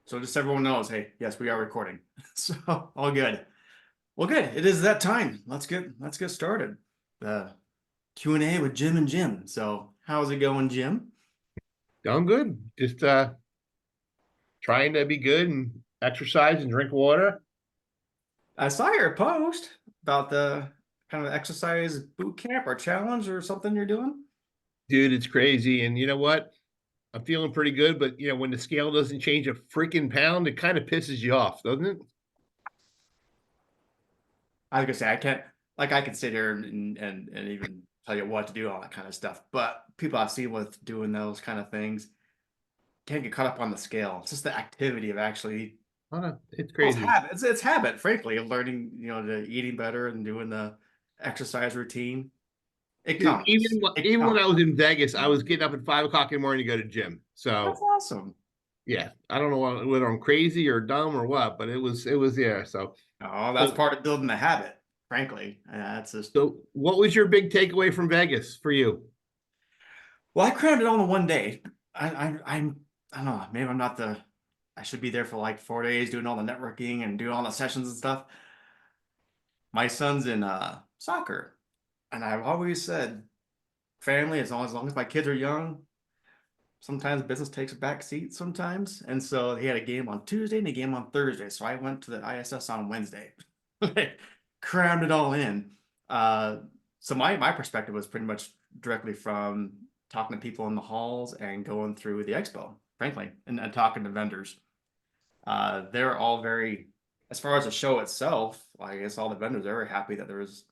So just so everyone knows, hey, yes, we are recording. So all good. Well, good. It is that time. Let's get started. The Q&A with Jim and Jim. So how's it going, Jim? Going good. Just trying to be good and exercise and drink water. I saw your post about the kind of exercise boot camp or challenge or something you're doing. Dude, it's crazy. And you know what? I'm feeling pretty good, but when the scale doesn't change a freaking pound, it kind of pisses you off, doesn't it? I was gonna say I can sit here and even tell you what to do, all that kind of stuff. But people I've seen with doing those kind of things can't get caught up on the scale. It's just the activity of actually. It's Well, it's crazy. habit. It's habit, frankly, of learning, to eating better and doing the exercise routine. It Dude, comes. It even when comes. I was in Vegas, I was getting up at 5 o'clock in the morning to go to gym. That's So awesome. yeah, I don't know whether I'm crazy or dumb or what, but it was there. Oh, that's So part of building the habit, frankly. That's just. so what was your big takeaway from Vegas for you? Well, I crammed it all in one day. I don't know. Maybe I'm not the. I should be there for like 4 days doing all the networking and doing all the sessions and stuff. My son's in soccer, and I've always said family as long as my kids are young. Sometimes business takes a back seat sometimes. And so he had a game on Tuesday and a game on Thursday. So I went to the ISS on Wednesday. Crammed it all in. Uh, so my perspective was pretty much directly from talking to people in the halls and going through the expo, frankly, and talking to vendors. They're all very, as far as the show itself, I guess all the vendors are very happy that there was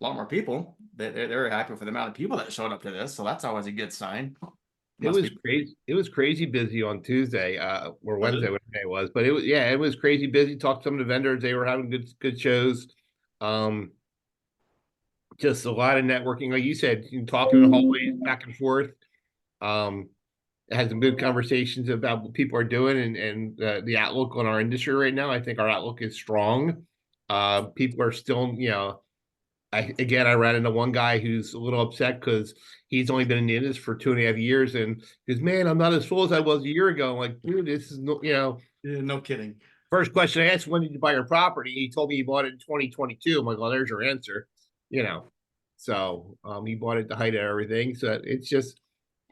a lot more people. They're happy for the amount of people that showed up to this. So that's always a good sign. It Must was be. crazy. It was crazy busy on Tuesday, or Was it? Wednesday, whatever day it was. But it was crazy busy. Talked to some of the vendors. They were having good shows. Um, just a lot of networking, like you said, talking in the hallways back and forth. Um, had some good conversations about what people are doing and the outlook on our industry right now. I think our outlook is strong. People are still, I ran into one guy who's a little upset because he's only been in the industry for 2.5 years, and he goes, "Man, I'm not as full as I was a year ago." I'm like, dude, this is no. Yeah, no kidding. First question I asked, when did you buy your property? He told me he bought it in 2022. I'm like, well, there's your answer, you know. So he bought it at the height of everything. So it's just,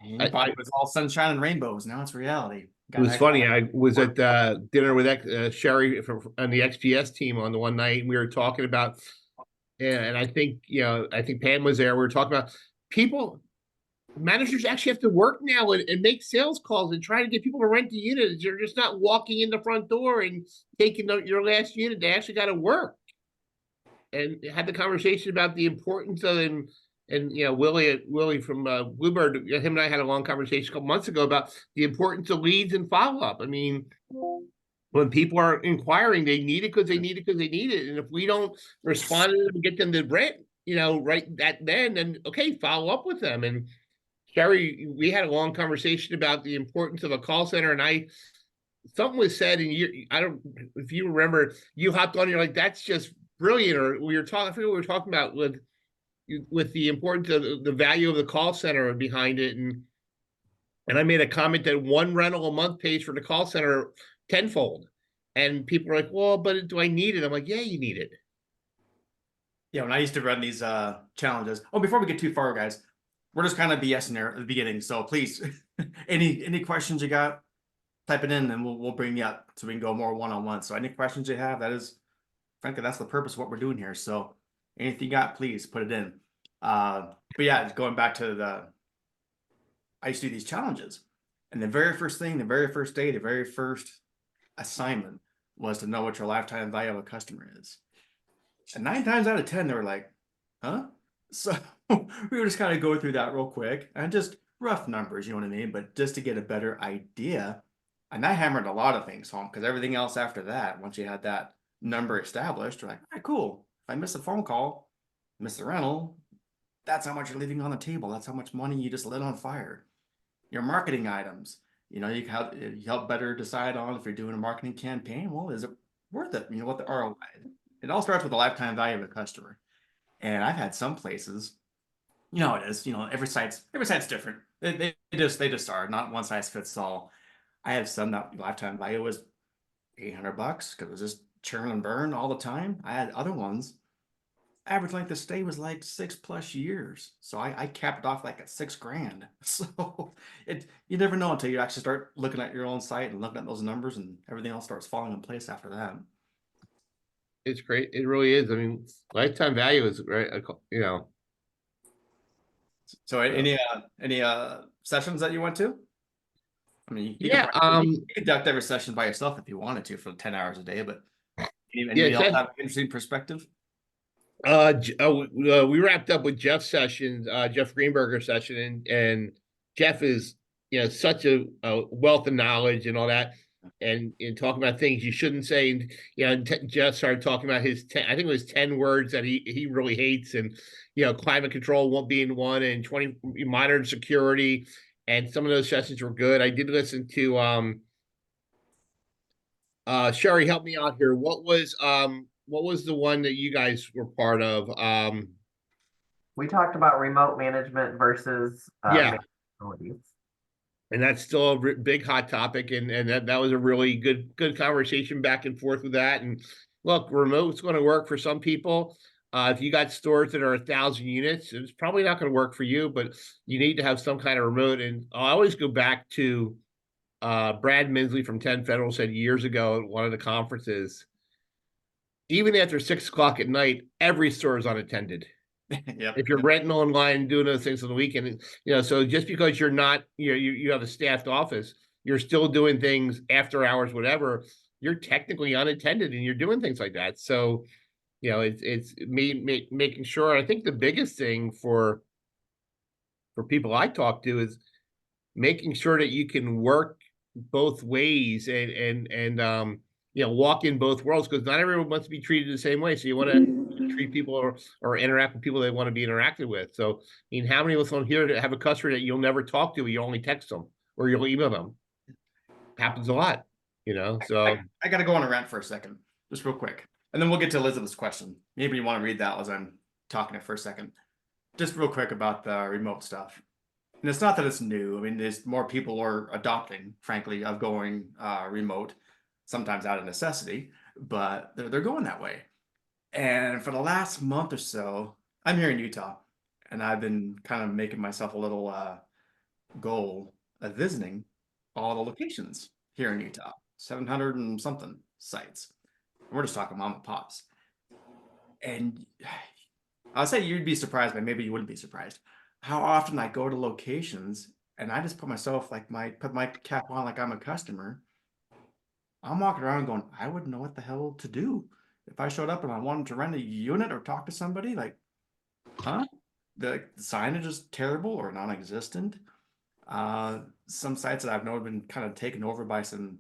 You I thought it was all sunshine and rainbows. Now it's reality. it Got was to funny. I was work. at dinner with Sherry on the XPS team on the one night, and we were talking about, and I think I think Pam was there. We were talking about people. Managers actually have to work now and make sales calls and try to get people to rent the unit. You're just not walking in the front door and taking your last unit. They actually got to work. And had the conversation about the importance of and Willie from Bluebird, him and I had a long conversation a couple months ago about the importance of leads and follow up. I mean, when people are inquiring, they need it because they need it because they need it. And if we don't respond to them and get them to rent, right that then okay, follow up with them. And Sherry, we had a long conversation about the importance of a call center, and something was said, and I don't if you remember, you hopped on, you're like, that's just brilliant, or we were talking, I forget what we were talking about with the importance of the value of the call center behind it, and I made a comment that one rental a month pays for the call center tenfold, and people are like, well, but do I need it? I'm like, yeah, you need it. Yeah, when I used to run these challenges. Oh, before we get too far, guys, we're just kind of BSing there at the beginning. So please, any questions you got, type it in, and we'll bring you up so we can go more one on one. So any questions you have, that is, frankly, that's the purpose of what we're doing here. So anything you got, please put it in. But yeah, going back to I used to do these challenges, and the very first thing, the very first day, the very first assignment was to know what your lifetime value of a customer is. And 9 times out of 10, they were like, huh? So we were just kind of go through that real quick and just rough numbers, you know what I mean? But just to get a better idea. And I hammered a lot of things home because everything else after that, once you had that number established, you're like, all right, cool. If I miss a phone call, miss the rental, that's how much you're leaving on the table. That's how much money you just lit on fire. Your marketing items, you help better decide on if you're doing a marketing campaign. Well, is it worth it? You know what the ROI. It all starts with the lifetime value of a customer. And I've had some places, it is, every site's different. They just are not one size fits all. I have some that lifetime value was $800 because it was just churn and burn all the time. I had other ones. Average length of stay was like 6+ years. So I capped it off like at 6 grand. So you never know until you actually start looking at your own site and looking at those numbers, and everything else starts falling in place after that. It's great. It really is. I mean, lifetime value is right. You know, So so. any sessions that you went to? I mean, you could Yeah. probably you could conduct every session by yourself if you wanted to for 10 hours a day, but Yeah. anybody else have an interesting perspective? We wrapped up with Jeff's session, Jeff Greenberger's session, and Jeff is, such a wealth of knowledge and all that, and talking about things you shouldn't say. And Jeff started talking about his I think it was 10 words that he really hates, and climate control won't be in one, and 20 modern security, and some of those sessions were good. I did listen to Sherry, help me out here. What was the one that you guys were part of? We talked about remote management versus Yeah, facilities. and that's still a big hot topic, and that was a really good conversation back and forth with that. And look, remote's going to work for some people. If you got stores that are 1,000 units, it's probably not going to work for you, but you need to have some kind of remote. And I always go back to Brad Minsley from 10 Federal said years ago at one of the conferences, even after 6 o'clock at night, every store is unattended. Yep. If you're renting online and doing those things on the weekend, so just because you're not, you have a staffed office, you're still doing things after hours, whatever, you're technically unattended and you're doing things like that. So, it's me making sure. I think the biggest thing for people I talk to is making sure that you can work both ways and walk in both worlds, because not everyone wants to be treated the same way. So you want to treat people or interact with people they want to be interacted with. So I mean, how many of us on here that have a customer that you'll never talk to, you only text them or you'll email them? Happens a lot, so. I got to go on a rant for a second, just real quick, and then we'll get to Elizabeth's question. Maybe you want to read that as I'm talking it for a second. Just real quick about the remote stuff. And it's not that it's new. I mean, there's more people are adopting, frankly, of going remote, sometimes out of necessity, but they're going that way. And for the last month or so, I'm here in Utah, and I've been kind of making myself a little goal of visiting all the locations here in Utah, 700 and something sites. We're just talking mom and pops. And I'll say you'd be surprised, but maybe you wouldn't be surprised how often I go to locations and I just put myself like put my cap on like I'm a customer. I'm walking around going, I wouldn't know what the hell to do if I showed up and I wanted to rent a unit or talk to somebody. Like, huh? The signage is terrible or non-existent. Some sites that I've known have been kind of taken over by some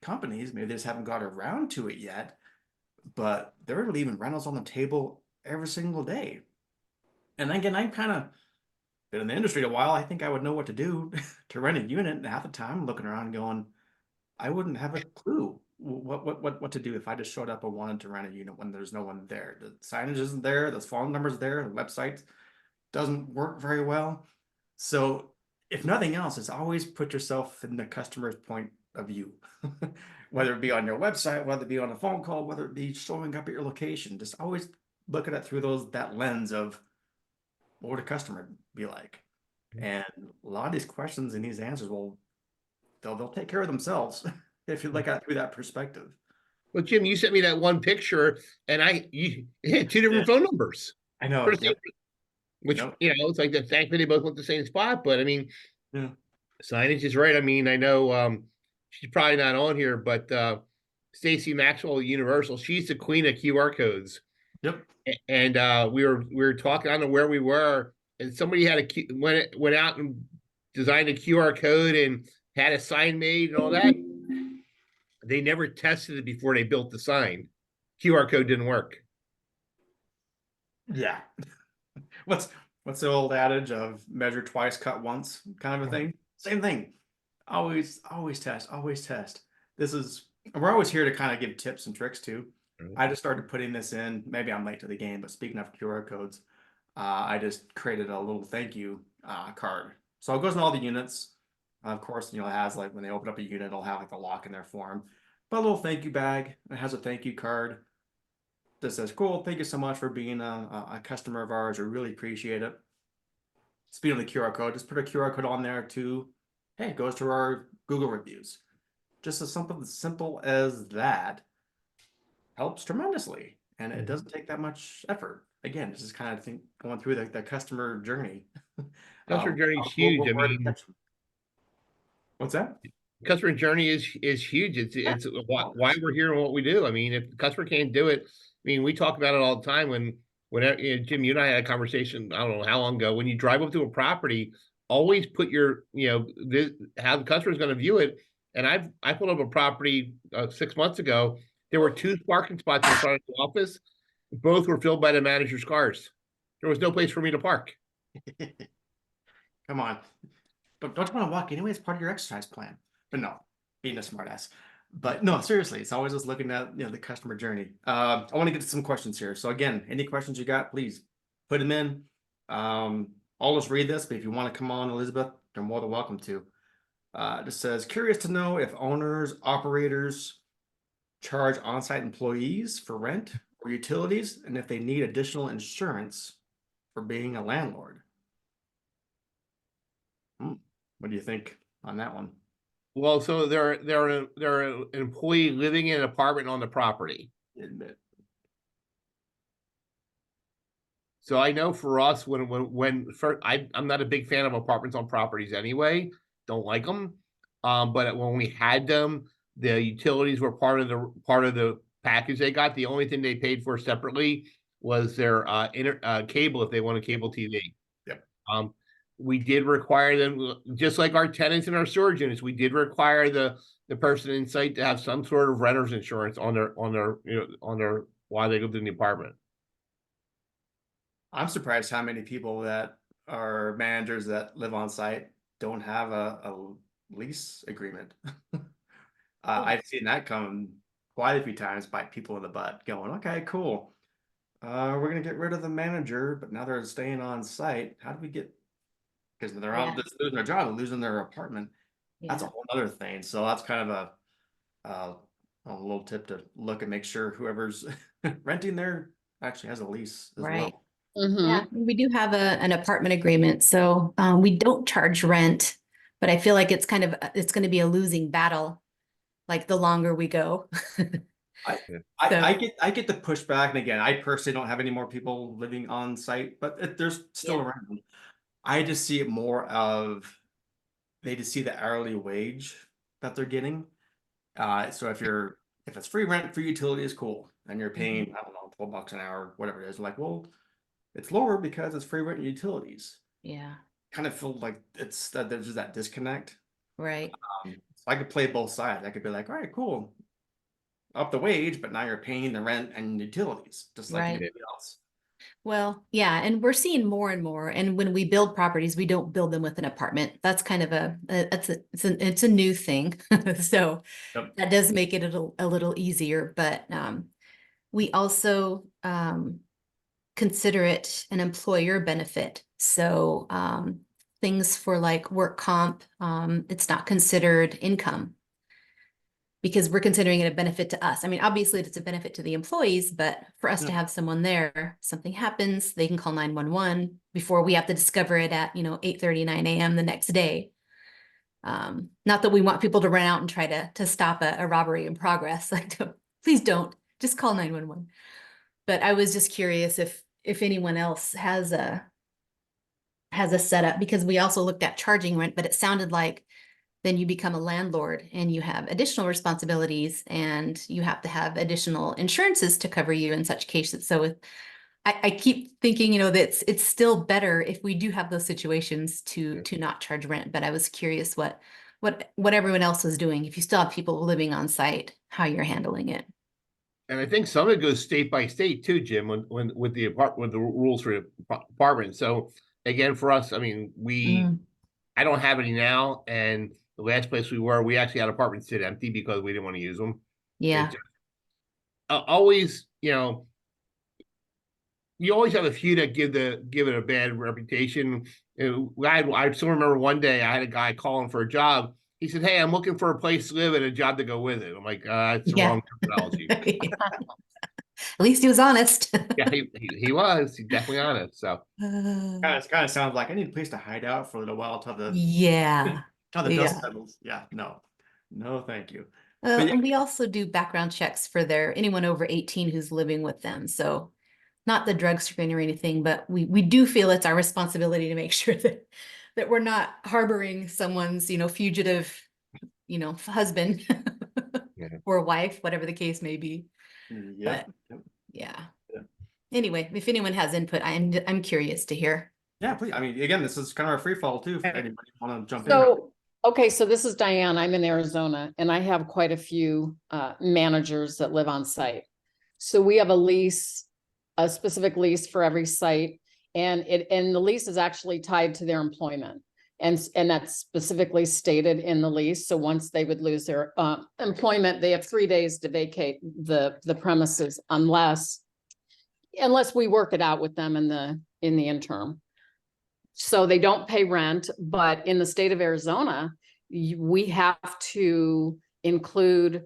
companies. Maybe they just haven't got around to it yet, but they're leaving rentals on the table every single day. And again, I'm kind of been in the industry a while. I think I would know what to do to rent a unit. And half the time, I'm looking around going, I wouldn't have a clue what to do if I just showed up and wanted to rent a unit when there's no one there. The signage isn't there, the phone number's there, the website doesn't work very well. So if nothing else, it's always put yourself in the customer's point of view, whether it be on your website, whether it be on a phone call, whether it be showing up at your location. Just always look at it through that lens of what would a customer be like? And a lot of these questions and these answers they'll take care of themselves if you look at it through that perspective. Well, Jim, you sent me that one picture, and you had two different phone numbers. I know. Yep. Which, it's like that. Thankfully, they both went the same spot. But I mean, yeah, signage is right. I mean, I know she's probably not on here, but Stacy Maxwell, Universal, she's the queen of QR codes. Yep. And we were talking. I don't know where we were, and somebody had went out and designed a QR code and had a sign made and all that. They never tested it before they built the sign. QR code didn't work. Yeah. What's the old adage of measure twice, cut once kind of a thing? Same thing. Always test, always test. We're always here to kind of give tips and tricks too. I just started putting this in. Maybe I'm late to the game, but speaking of QR codes, I just created a little thank you card. So it goes in all the units. Of course, it has like when they open up a unit, it'll have like a lock in there for them. but a little thank you bag. It has a thank you card that says, "Cool, thank you so much for being a customer of ours. We really appreciate it." Speaking of the QR code, just put a QR code on there to, hey, it goes to our Google reviews. Just as simple as that helps tremendously, and it doesn't take that much effort. Again, this is kind of think going through the customer journey. Customer journey is huge. I Where to mean, catch them. What's that? customer journey is huge. It's why we're here and what we do. I mean, if the customer can't do it, I mean, we talk about it all the time. When Jim, you and I had a conversation, I don't know how long ago. When you drive up to a property, always put your how the customer is going to view it. And I pulled up a property 6 months ago. There were two parking spots in front of the office. Both were filled by the manager's cars. There was no place for me to park. Come on. Don't you want to walk anyway? It's part of your exercise plan. But no, being a smartass. But no, seriously, it's always just looking at the customer journey. I want to get to some questions here. So again, any questions you got, please put them in. I'll just read this, but if you want to come on, Elizabeth, you're more than welcome to. It says, curious to know if owners, operators charge on-site employees for rent or utilities, and if they need additional insurance for being a landlord. What do you think on that one? Well, so they're an employee living in an apartment on the property. Admit. So I know for us, when first, I'm not a big fan of apartments on properties anyway. Don't like them. But when we had them, the utilities were part of the package they got. The only thing they paid for separately was their cable if they wanted cable TV. Yep. We did require them, just like our tenants and our storage units. We did require the person in site to have some sort of renter's insurance on their while they lived in the apartment. I'm surprised how many people that are managers that live on site don't have a lease agreement. I've seen that come quite a few times by people in the butt going, okay, cool. We're gonna get rid of the manager, but now they're staying on site. How do we get, because they're Yeah. just losing their job, losing their apartment. That's a Yeah. whole other thing. So that's kind of a little tip to look and make sure whoever's renting there actually has a lease as Right. well. Yeah, we do have an apartment agreement, so we don't charge rent, but I feel like it's going to be a losing battle, like the longer we go. I get the pushback, and again, I personally don't have any more people living on site, but there's still Yeah. around. I just see it more of they just see the hourly wage that they're getting. So if it's free rent, free utility is cool, and you're paying, I don't know, $12 an hour, whatever it is. Like, well, it's lower because it's free rent and utilities. Yeah, Kind of feel like it's that there's just that disconnect. right. So I could play both sides. I could be like, all right, cool, up the wage, but now you're paying the rent and utilities just like Right. anybody else. Well, yeah, and we're seeing more and more. And when we build properties, we don't build them with an apartment. That's kind of it's a new thing. So Yep. that does make it a little easier. But we also consider it an employer benefit. So things for like work comp, it's not considered income because we're considering it a benefit to us. I mean, obviously it's a benefit to the employees, but for us to have someone there, something happens, they can call 911 before we have to discover it at 8:30, 9 a.m. the next day. Not that we want people to run out and try to stop a robbery in progress. Like, please don't, just call 911. But I was just curious if anyone else has a setup, because we also looked at charging rent, but it sounded like then you become a landlord and you have additional responsibilities and you have to have additional insurances to cover you in such cases. So I keep thinking, that it's still better if we do have those situations to not charge rent. But I was curious what everyone else is doing. If you still have people living on site, how you're handling it. And I think some of it goes state by state too, Jim, when with the rules for the apartment. So again, for us, I mean, I don't have any now, and the last place we actually had apartments sit empty because we didn't want to use them. Yeah. Always, you always have a few that give it a bad reputation. I still remember one day I had a guy calling for a job, He said, "Hey, I'm looking for a place to live and a job to go with it." I'm like, "It's the Yeah. wrong terminology." At least he was honest. Yeah, he was. He's definitely honest. So Kind of sounds like I need a place to hide out for a little while till the Yeah. till the Yeah. dust settles. Yeah, no, thank you. But yeah, And we also do background checks for anyone over 18 who's living with them. So not the drug screen or anything, but we do feel it's our responsibility to make sure that we're not harboring someone's, fugitive, husband Yeah. or wife, whatever the case may be. yeah, But yeah. Yeah. Anyway, if anyone has input, I'm curious to hear. yeah. Please, I mean, again, this is kind of our free fall too. If anybody want to jump in. So, okay, so this is Diane. I'm in Arizona and I have quite a few managers that live on site. So we have a specific lease for every site, and the lease is actually tied to their employment. And that's specifically stated in the lease. So once they would lose their employment, they have 3 days to vacate the premises unless we work it out with them in the interim. So they don't pay rent, but in the state of Arizona, we have to include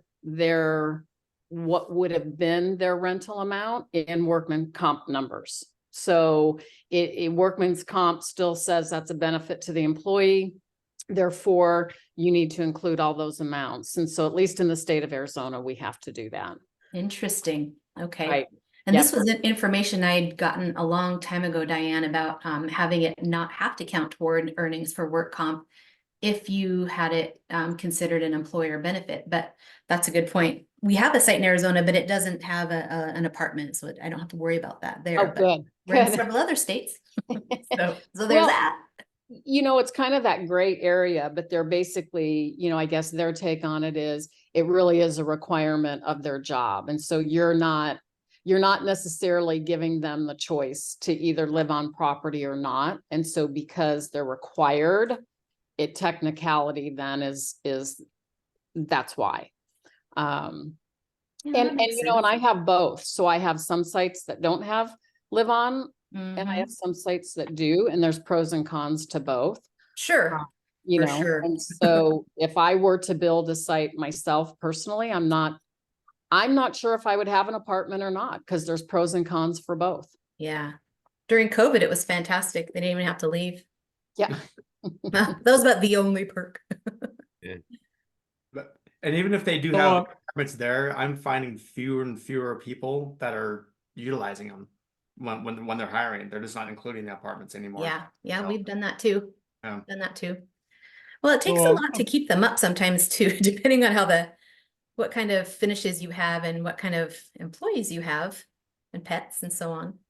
what would have been their rental amount in workman comp numbers. So workman's comp still says that's a benefit to the employee. Therefore, you need to include all those amounts. And so at least in the state of Arizona, we have to do that. Interesting. Okay. Right. And Yep. this was information I'd gotten a long time ago, Diane, about having it not have to count toward earnings for work comp if you had it considered an employer benefit. But that's a good point. We have a site in Arizona, but it doesn't have an apartment, so I don't have to worry about that there. Oh, But good. we're in Good. several other states. So there's Well, that. It's kind of that gray area, but they're basically, I guess their take on it is it really is a requirement of their job. And so you're not necessarily giving them the choice to either live on property or not. And so because they're required, technicality then is that's why. Yeah, And that makes and I have both. So I have some sites that don't have live on, and I Mhm. have some sites that do, and there's pros and cons to both. Sure. For sure. And so if I were to build a site myself personally, I'm not sure if I would have an apartment or not, because there's pros and cons for both. Yeah. During COVID, it was fantastic. They didn't even have to leave. Yeah. That was about the only perk. But and even if they do So, have apartments there, I'm finding fewer and fewer people that are utilizing them when they're hiring. They're just not including the apartments anymore. Yeah. Yeah. So, We've done that too. Yeah. Done that too. Well, it takes a So, lot to keep them up sometimes too, depending on what kind of finishes you have and what kind of employees you have and pets and so on.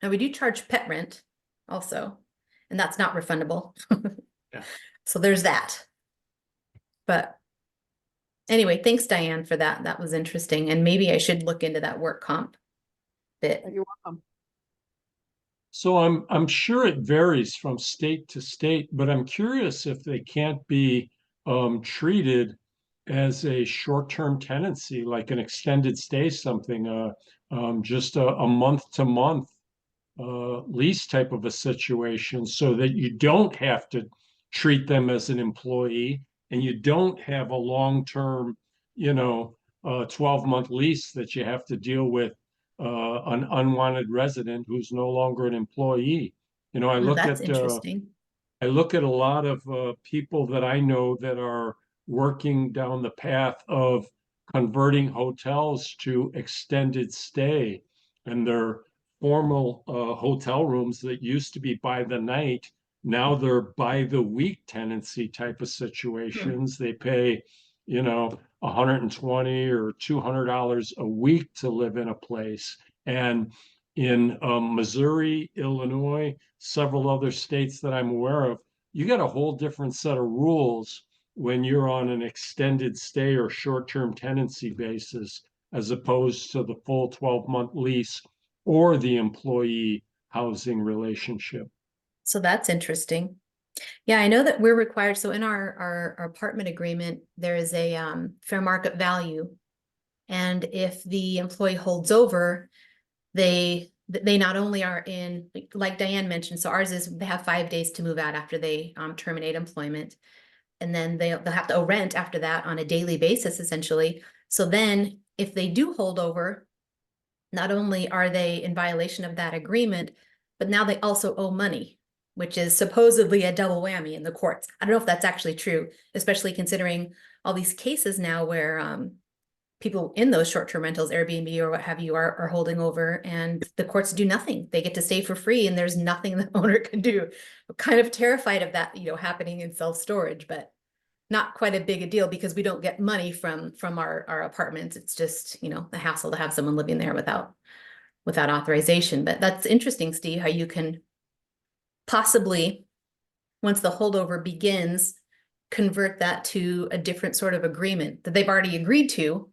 Now we do charge pet rent also, and that's not refundable. Yeah. So there's that. But anyway, thanks Diane for that. That was interesting. And maybe I should look into that work comp bit. You're welcome. so I'm sure it varies from state to state, but I'm curious if they can't be treated as a short-term tenancy, like an extended stay, something, just a month-to-month lease type of a situation, so that you don't have to treat them as an employee and you don't have a long-term, 12-month lease that you have to deal with an unwanted resident who's no longer an employee. I Oh, look that's at interesting. I look at a lot of people that I know that are working down the path of converting hotels to extended stay, and their formal hotel rooms that used to be by the night, now they're by the week tenancy type of situations. They pay, $120 or $200 a week to live in a place. And in Missouri, Illinois, several other states that I'm aware of, you got a whole different set of rules when you're on an extended stay or short-term tenancy basis, as opposed to the full 12-month lease or the employee housing relationship. So that's interesting. Yeah, I know that we're required. So in our apartment agreement, there is a fair market value. And if the employee holds over, they not only are in, like Diane mentioned, so ours is they have 5 days to move out after they terminate employment. and then they'll have to rent after that on a daily basis, essentially. So then if they do hold over, not only are they in violation of that agreement, but now they also owe money, which is supposedly a double whammy in the courts. I don't know if that's actually true, especially considering all these cases now where people in those short-term rentals, Airbnb or what have you, are holding over, and the courts do nothing. They get to stay for free, and there's nothing the owner can do. I'm kind of terrified of that, happening in self-storage, but not quite a big a deal because we don't get money from our apartments. It's just, the hassle to have someone living there without authorization. But that's interesting, Steve, how you can possibly, once the holdover begins, convert that to a different sort of agreement that they've already agreed to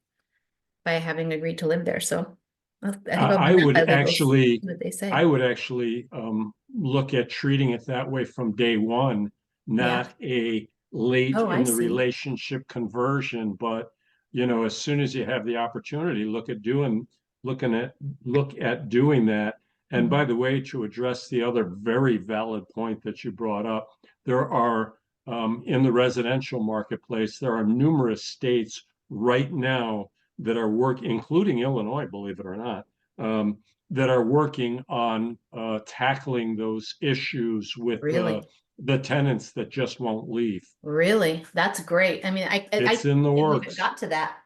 by having agreed to live there. So I think I would actually, what they say. I would actually look at treating it that way from day one, not a late Oh, I in the see. relationship conversion, but as soon as you have the opportunity, look at doing that. And by the way, to address the other very valid point that you brought up, there are in the residential marketplace, there are numerous states right now that are including Illinois, believe it or not, that are working on tackling those issues with Really? the tenants that just won't leave. Really? That's great. I mean, I It's in the can't believe it works. got to that.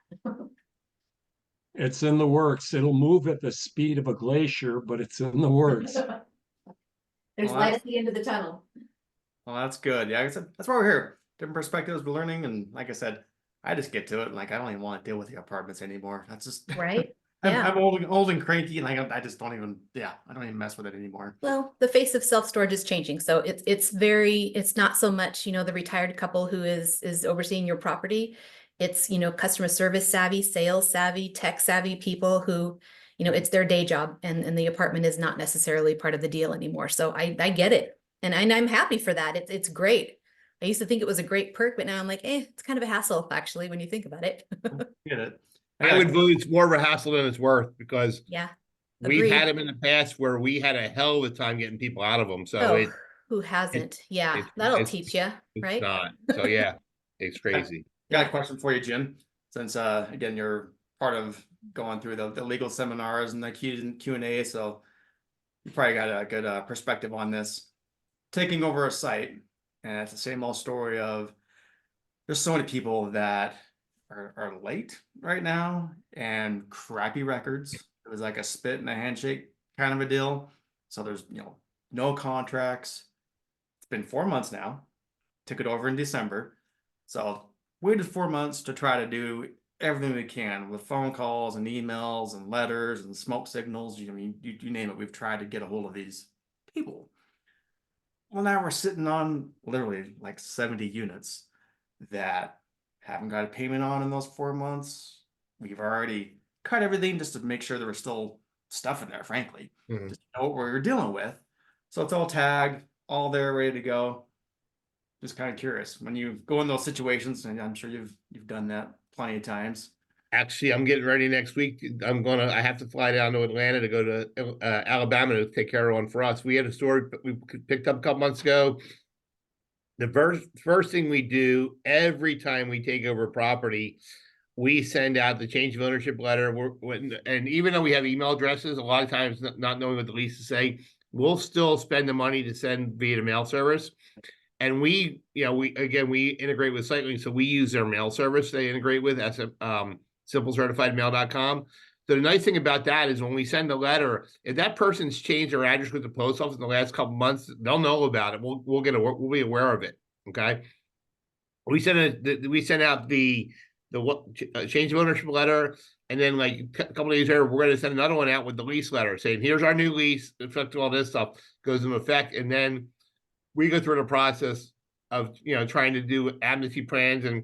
It's in the works. It'll move at the speed of a glacier, but it's in the works. There's Well, light at the end of the tunnel. Well, that's good. Yeah, like I said, that's why we're here. Different perspectives, we're learning, and like I said, I just get to it. And like I don't even want to deal with the apartments anymore. That's just Right? I'm, Yeah. I'm old and cranky, and I just don't even. Yeah, I don't even mess with it anymore. Well, the face of self-storage is changing. So it's not so much, the retired couple who is overseeing your property. It's, customer service savvy, sales savvy, tech savvy people who, it's their day job, and the apartment is not necessarily part of the deal anymore. So I get it. And I'm happy for that. It's great. I used to think it was a great perk, but now I'm like, it's kind of a hassle actually, when you think about it. Get it? I would vote it's more of a hassle than it's worth because Yeah. we've had Agreed. them in the past where we had a hell of a time getting people out of them. So Oh, who hasn't? Yeah, it's that'll teach you, it's right? not. So yeah, it's crazy. Got Yeah. a question for you, Jim. Since again you're part of going through the legal seminars and the Q&A, so you probably got a good perspective on this. Taking over a site, and it's the same old story of there's so many people that are late right now and crappy records. It was like a spit and a handshake kind of a deal. So there's no contracts. It's been 4 months now. Took it over in December. So waited 4 months to try to do everything we can with phone calls and emails and letters and smoke signals. You name it. We've tried to get a hold of these people. Well, now we're sitting on literally like 70 units that haven't got a payment on in those 4 months. We've already cut everything just to make sure there was still stuff in there, frankly. Mhm. Just know what we're dealing with. So it's all tagged, all there, ready to go. Just kind of curious when you go in those situations, and I'm sure you've done that plenty of times. Actually, I'm getting ready next week. I have to fly down to Atlanta to go to Alabama to take care of one for us. We had a store we picked up a couple months ago. The first thing we do every time we take over property, we send out the change of ownership letter. And even though we have email addresses, a lot of times not knowing what the leases say, we'll still spend the money to send via the mail service. And we integrate with Cycling, so we use their mail service they integrate with as simplecertifiedmail.com. So the nice thing about that is when we send a letter, if that person's changed their address with the post office in the last couple months, they'll know about it. We'll be aware of it. Okay. We send out the change of ownership letter, and then like a couple of days later, we're going to send another one out with the lease letter saying, here's our new lease, effective all this stuff goes into effect. And then we go through the process of trying to do amnesty plans, and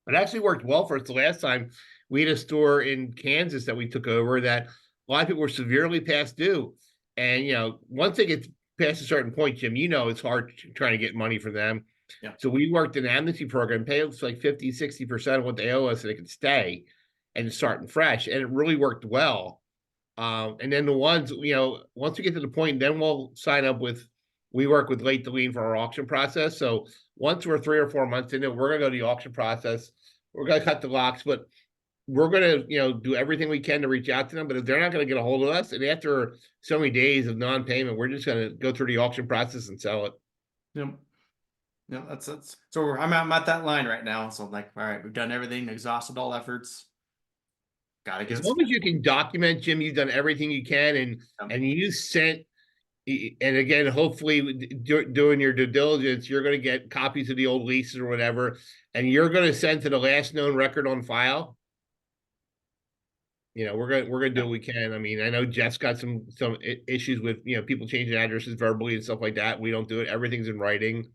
it actually worked well for us the last time. We had a store in Kansas that we took over that a lot of people were severely past due. And once they get past a certain point, Jim, it's hard trying to get money for them. Yeah. So we worked an amnesty program, pay us like 50-60% of what they owe us so they can stay and starting fresh. And it really worked well. And then the ones, once we get to the point, then we'll sign up with we work with late to lean for our auction process. So once we're 3 or 4 months into it, we're gonna go to the auction process. We're gonna cut the locks, but we're gonna, do everything we can to reach out to them. But if they're not gonna get a hold of us, and after so many days of non-payment, we're just gonna go through the auction process and sell it. Yep. Yeah, that's so I'm at that line right now. So I'm like, all right, we've done everything, exhausted all efforts. Gotta get As it long as you can document, Jim, you've done everything you can, and you sent. And again, hopefully, doing your due diligence, you're going to get copies of the old leases or whatever, and you're going to send to the last known record on file. We're gonna do what we can. I mean, I know Jeff's got some issues with people changing addresses verbally and stuff like that. We don't do it. Everything's in writing.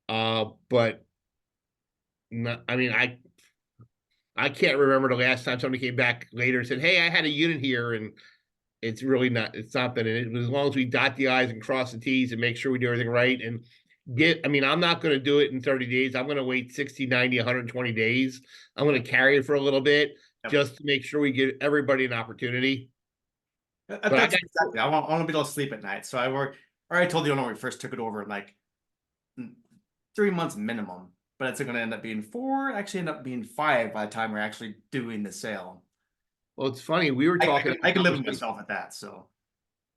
But not, I mean, I can't remember the last time somebody came back later and said, "Hey, I had a unit here," and it's really not. It's not been. And as long as we dot the i's and cross the t's and make sure we do everything right and I mean, I'm not going to do it in 30 days. I'm going to wait 60, 90, 120 days. I'm going to carry it for a little bit just to make sure we give everybody an opportunity. That's exactly. I want to be able to sleep at night. So I told the owner when we first took it over, like 3 months minimum, but it's going to end up being 4. Actually, end up being 5 by the time we're actually doing the sale. Well, it's funny. We were talking. I can live with myself at that. So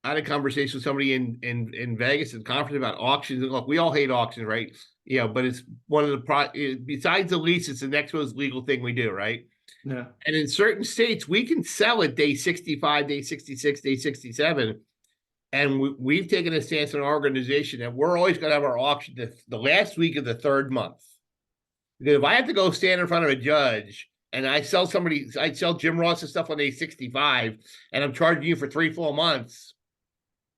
I had a conversation with somebody in Vegas at the conference about auctions. And look, we all hate auctions, right? But it's one of the besides the lease, it's the next most legal thing we do, right? yeah. And in certain states, we can sell it day 65, day 66, day 67. And we've taken a stance in our organization that we're always going to have our auction the last week of the 3rd month. Because if I have to go stand in front of a judge and I sell Jim Ross's stuff on day 65 and I'm charging you for 3 full months,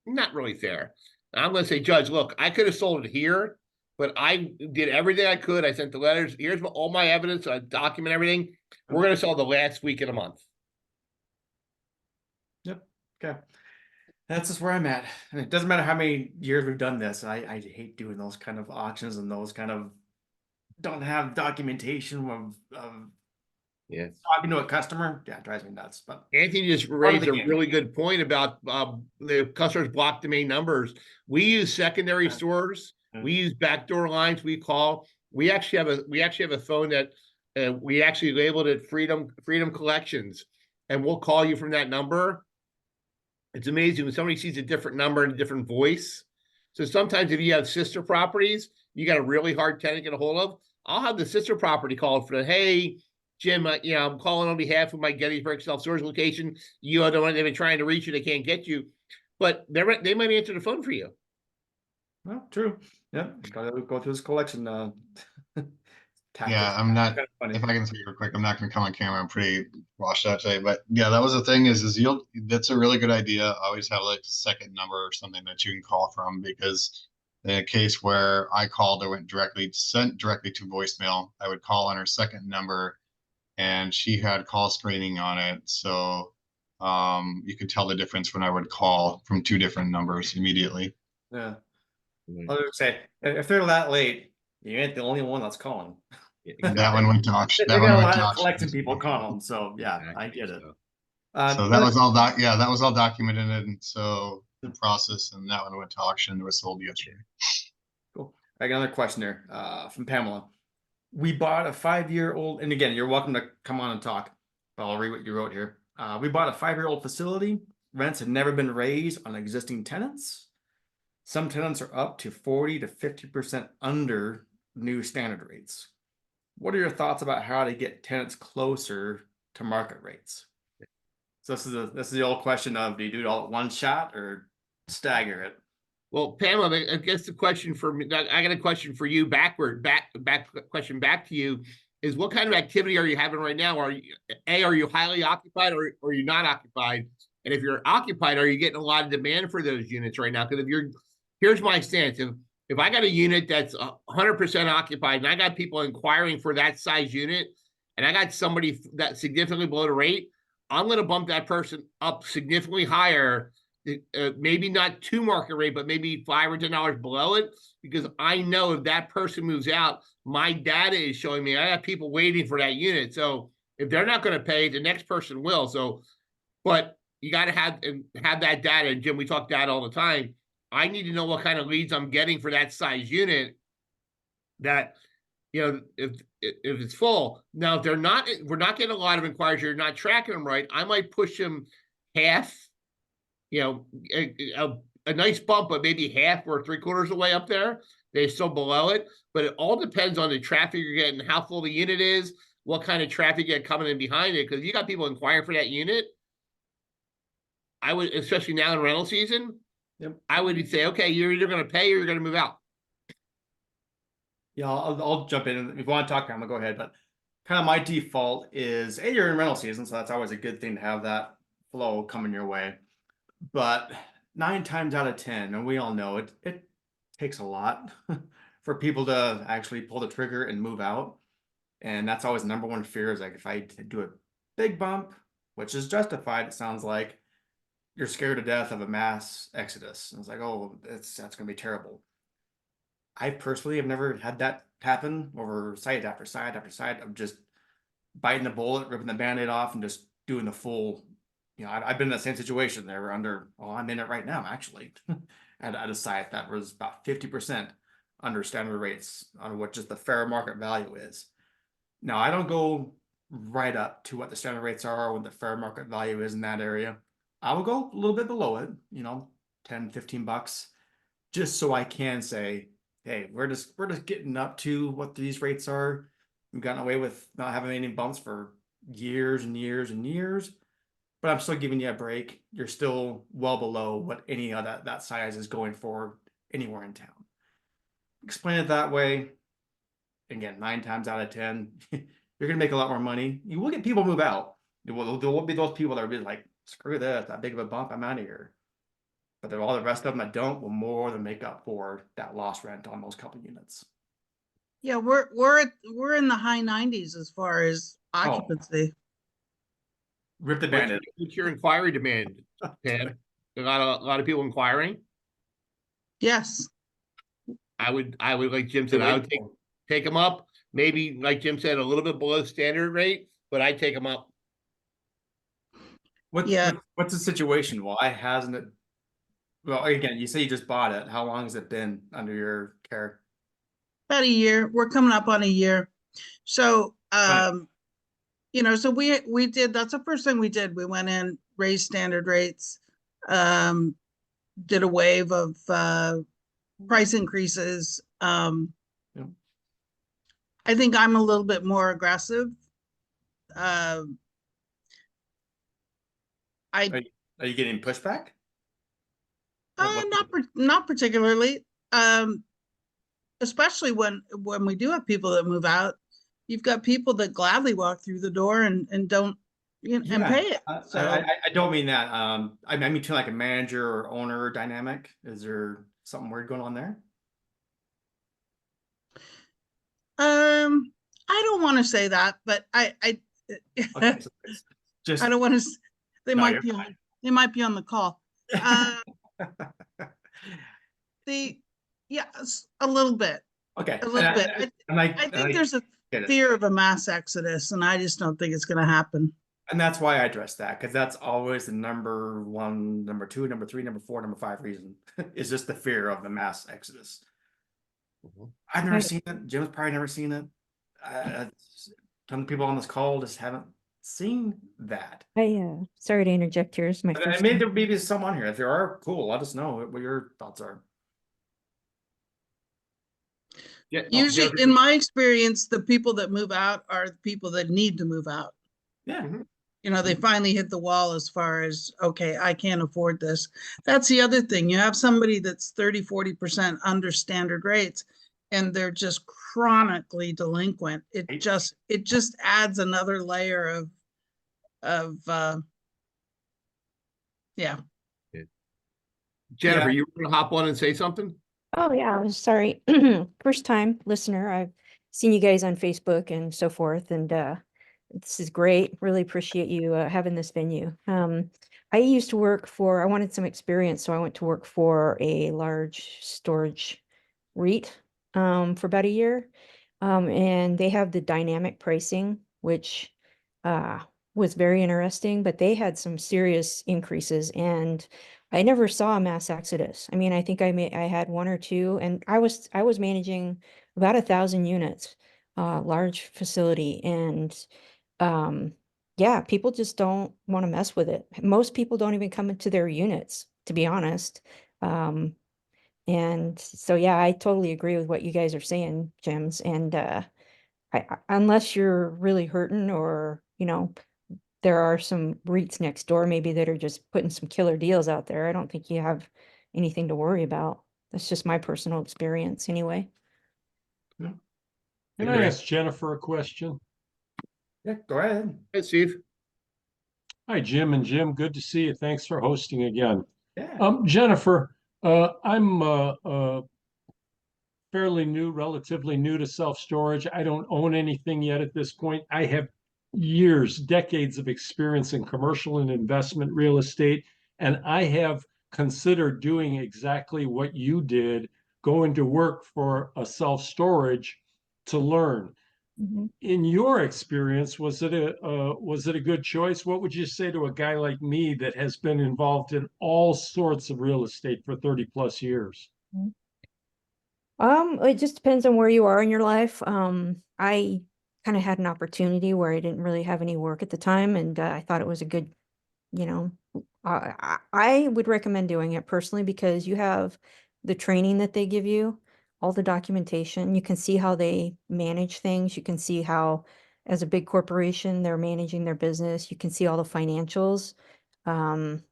not really fair. I'm going to say, Judge, look, I could have sold it here, but I did everything I could. I sent the letters. Here's all my evidence. I document everything. We're going to sell the last week of the month. Yep. Okay. That's just where I'm at. And it doesn't matter how many years we've done this. I hate doing those kind of auctions and those kind of don't have documentation of talking to a customer. Yeah, it drives me nuts. But Anthony just raised a really good point about the customers block domain numbers. We use secondary stores. We use backdoor lines. We call. We actually have a phone that we actually labeled it Freedom Collections, and we'll call you from that number. It's amazing when somebody sees a different number and a different voice. So sometimes if you have sister properties, you got a really hard tenant to get a hold of. I'll have the sister property called for the, hey, Jim, I'm calling on behalf of my Gettysburg self-storage location. You are the one they've been trying to reach you. They can't get you, but they might answer the phone for you. Well, true. Yeah, gotta go through this collection. Yeah, I'm not. If I can say real quick, I'm not going to come on camera. I'm pretty washed out today, but yeah, that was the thing. Is that's a really good idea. Always have like a second number or something that you can call from, because in a case where I called or sent directly to voicemail, I would call on her second number, and she had call screening on it, so you could tell the difference when I would call from 2 different numbers immediately. Yeah. I was say if they're that late, you ain't the only one that's calling. That one went to auction. They're gonna have collecting people call them. So yeah, exactly. I get it. So that was all that was all documented, and so the process, and that one went to auction. It was sold yesterday. Cool. I got another question there from Pamela. We bought a 5-year-old, and again, you're welcome to come on and talk. I'll read what you wrote here. We bought a 5-year-old facility. Rents had never been raised on existing tenants. Some tenants are up to 40 to 50% under new standard rates. What are your thoughts about how to get tenants closer to market rates? So this is the old question of, do you do it all at one shot or stagger it? Well, Pamela, I guess the question for me, I got a question for you question back to you is, what kind of activity are you having right now? Are you highly occupied or are you not occupied? And if you're occupied, are you getting a lot of demand for those units right now? Because here's my stance. If I got a unit that's 100% occupied and I got people inquiring for that size unit, and I got somebody that's significantly below the rate, I'm going to bump that person up significantly higher, maybe not to market rate, but maybe $5 or $10 below it, because I know if that person moves out, my data is showing me I have people waiting for that unit. So if they're not going to pay, the next person will. So, but you got to have that data. And Jim, we talk data all the time. I need to know what kind of leads I'm getting for that size unit. That, you know, if it's full. Now, if they're not, we're not getting a lot of inquiries, you're not tracking them right, I might push them half, you know, a nice bump, but maybe half or 3/4 of the way up there. They're still below it, but it all depends on the traffic you're getting, how full the unit is, what kind of traffic you get coming in behind it. Because you got people inquiring for that unit, I would, especially now in rental season, Yep. I would say, okay, you're either going to pay or you're going to move out. Yeah, I'll jump in. If you want to talk, I'm gonna go ahead. But kind of my default is, hey, you're in rental season, so that's always a good thing to have that flow coming your way. But 9 times out of 10, and we all know it takes a lot for people to actually pull the trigger and move out. And that's always the number one fear, is like, if I do a big bump, which is justified, it sounds like you're scared to death of a mass exodus. And it's like, oh, that's gonna be terrible. I personally have never had that happen over site after site after site of just biting the bullet, ripping the band-aid off, and just doing the full. You know, I've been in the same situation there under, well, I'm in it right now, actually, at a site that was about 50% under standard rates on what just the fair market value is. Now, I don't go right up to what the standard rates are or what the fair market value is in that area. I will go a little bit below it, you know, 10, 15 bucks, just so I can say, hey, we're just getting up to what these rates are. We've gotten away with not having any bumps for years and years and years, but I'm still giving you a break. You're still well below what any of that size is going for anywhere in town. Explain it that way. Again, 9 times out of 10, you're gonna make a lot more money. You will get people move out. There will be those people that will be like, screw that big of a bump, I'm out of here. But all the rest of them that don't will more than make up for that lost rent on those couple units. Yeah, we're in the high 90s as far as occupancy. Rip the bandit. What's your inquiry demand, Pam? A lot of people inquiring. Yes. I would like Jim said, I would take them up. Maybe like Jim said, a little bit below standard rate, but I'd take them up. What's the situation? Why hasn't it? Well, again, you say you just bought it. How long has it been under your care? About a year. We're coming up on a year. So, you know, so we did, that's the first thing we did. We went in, raised standard rates, did a wave of price increases. Yeah. I think I'm a little bit more aggressive. Are you getting pushback? Not particularly. Especially when we do have people that move out, you've got people that gladly walk through the door and don't, you know, and pay it. So I don't mean that. I mean to like a manager or owner dynamic. Is there something weird going on there? I don't want to say that, but I Okay, so just I don't want to. They No, might be on. They might be on the call. Yes, a little bit. Okay. A little bit. I think there's a fear of a mass exodus, and I just don't think it's going to happen. And that's why I address that, because that's always the number 1, number 2, number 3, number 4, number 5 reason is just the fear of the mass exodus. I've never seen it. Jim's probably never seen it. A ton of people on this call just haven't seen that. Sorry to interject here. Maybe there may be someone here. If there are, cool. Let us know what your thoughts are. Yeah. Usually, in my experience, the people that move out are the people that need to move out. Yeah. You know, they finally hit the wall as far as, okay, I can't afford this. That's the other thing. You have somebody that's 30, 40% under standard rates, and they're just chronically delinquent. It just adds another layer of yeah. Jennifer, you were gonna hop on and say something? Oh yeah, I'm sorry. First time listener. I've seen you guys on Facebook and so forth, and this is great. Really appreciate you having this venue. I used to work for, I wanted some experience, so I went to work for a large storage REIT for about a year. And they have the dynamic pricing, which was very interesting, but they had some serious increases. And I never saw a mass exodus. I mean, I think I had one or two, and I was managing about 1,000 units, large facility, and yeah, people just don't want to mess with it. Most people don't even come into their units, to be honest. Um, and so yeah, I totally agree with what you guys are saying, Jims. And unless you're really hurting, or there are some REITs next door maybe that are just putting some killer deals out there, I don't think you have anything to worry about. That's just my personal experience anyway. Can I ask Jennifer a question? Yeah, go ahead. Hey, Steve. Hi, Jim and Jim. Good to see you. Thanks for hosting again. Yeah. Jennifer, I'm fairly new, relatively new to self-storage. I don't own anything yet at this point. I have years, decades of experience in commercial and investment real estate, and I have considered doing exactly what you did, going to work for a self-storage to learn. Mhm. In your experience, was it a good choice? What would you say to a guy like me that has been involved in all sorts of real estate for 30 plus years? It just depends on where you are in your life. I kind of had an opportunity where I didn't really have any work at the time, and I thought it was a good, you know, I would recommend doing it personally because you have the training that they give you, all the documentation. You can see how they manage things. You can see how, as a big corporation, they're managing their business. You can see all the financials. Um,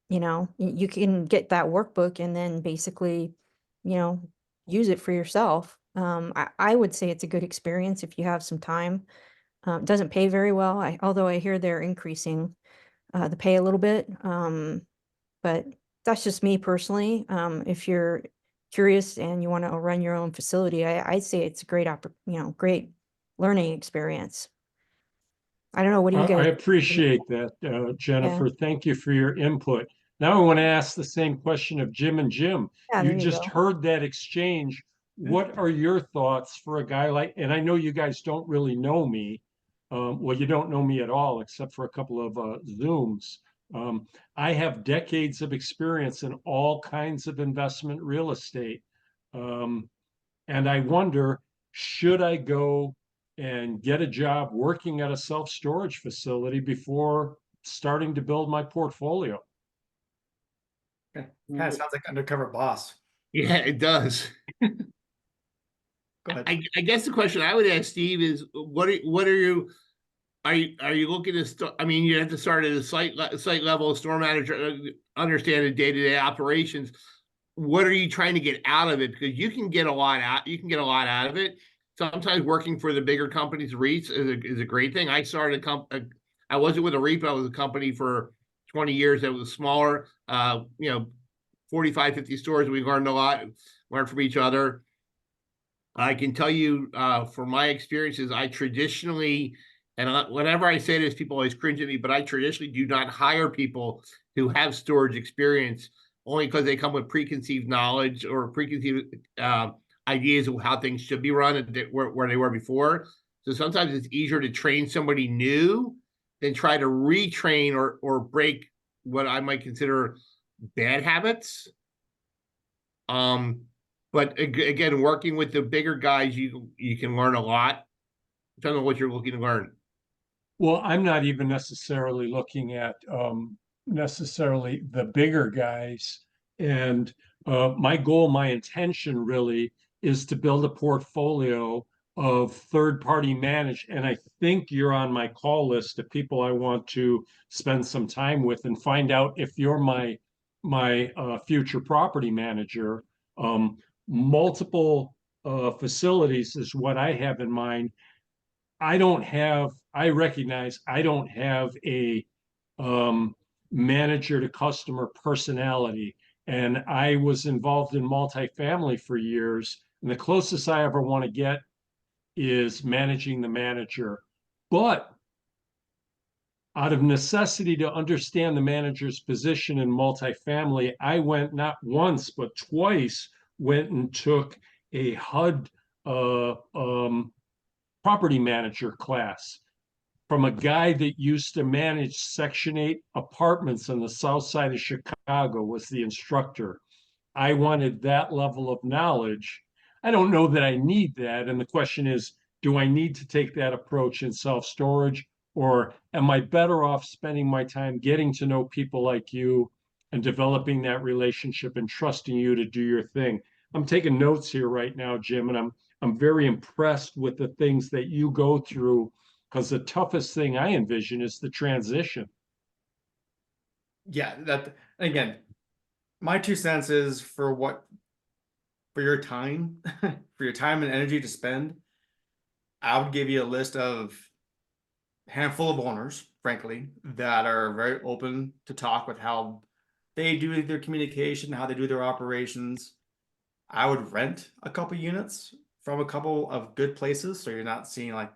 you can get that workbook and then basically, you know, use it for yourself. I would say it's a good experience if you have some time. It doesn't pay very well. Although I hear they're increasing the pay a little bit. But that's just me personally. If you're curious and you want to run your own facility, I'd say it's a great learning experience. I don't know. What do you I guys? appreciate that, Yeah, Jennifer. Thank you for your input. Now I want to ask the same question of Jim and Jim. yeah, You there you just go. heard that exchange. What are your thoughts for a guy like, and I know you guys don't really know me. Well, you don't know me at all, except for a couple of Zooms. Um, I have decades of experience in all kinds of investment real estate. Um, and I wonder, should I go and get a job working at a self-storage facility before starting to build my portfolio? Okay. Kind of sounds like undercover boss. Yeah, it does. Go ahead. I guess the question I would ask Steve is, what are you? Are you looking to start? I mean, you have to start at a site level, store manager, understand the day-to-day operations. What are you trying to get out of it? Because you can get a lot out. You can get a lot out of it. Sometimes working for the bigger companies, REITs, is a great thing. I started I wasn't with a REIT, but I was a company for 20 years that was smaller. 45, 50 stores. We learned a lot, learned from each other. I can tell you from my experiences, I traditionally, and whenever I say this, people always cringe at me, but I traditionally do not hire people who have storage experience only because they come with preconceived knowledge or preconceived ideas of how things should be run and where they were before. So sometimes it's easier to train somebody new than try to retrain or break what I might consider bad habits. But again, working with the bigger guys, you can learn a lot. Depending on what you're looking to learn. Well, I'm not even necessarily looking at necessarily the bigger guys. And my goal, my intention really is to build a portfolio of third-party managed. And I think you're on my call list of people I want to spend some time with and find out if you're my future property manager. Multiple facilities is what I have in mind. I recognize I don't have a manager to customer personality. And I was involved in multifamily for years. And the closest I ever want to get is managing the manager. But out of necessity to understand the manager's position in multifamily, I went not once, but twice, went and took a HUD property manager class. from a guy that used to manage Section 8 apartments on the south side of Chicago, was the instructor. I wanted that level of knowledge. I don't know that I need that. And the question is, do I need to take that approach in self-storage, or am I better off spending my time getting to know people like you and developing that relationship and trusting you to do your thing? I'm taking notes here right now, Jim, and I'm very impressed with the things that you go through, because the toughest thing I envision is the transition. Yeah, that again, my 2 cents is for your time, for your time and energy to spend, I would give you a list of handful of owners, frankly, that are very open to talk with how they do their communication, how they do their operations. I would rent a couple units from a couple of good places, so you're not seeing like